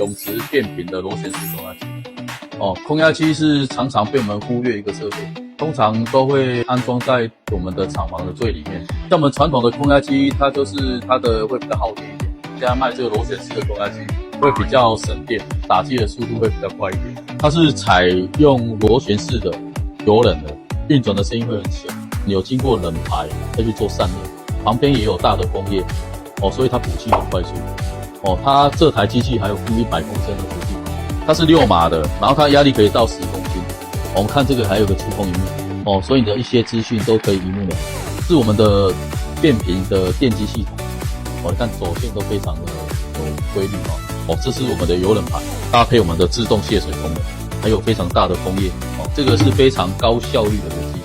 永磁变频的螺旋式空压机。空压机是常常被我们忽略一个设备，通常都会安装在我们的厂房的最里面。像我们传统的空压机，它的会比较耗电一点，现在卖这个螺旋式的空压机会比较省电，打击的速度会比较快一点。它是采用螺旋式的油冷的，运转的声音会很小，有经过冷排再去做散热，旁边也有大的风叶，所以它补气很快速。它这台机器还有负100公升的补气，它是6码的，然后它压力可以到10公斤。我们看这个还有个触控荧幕，所以你的一些资讯都可以一目了然。是我们的变频的电机系统，你看走线都非常的有规律这是我们的油冷排，搭配我们的自动泄水功能，还有非常大的风叶，这个是非常高效率的一个机。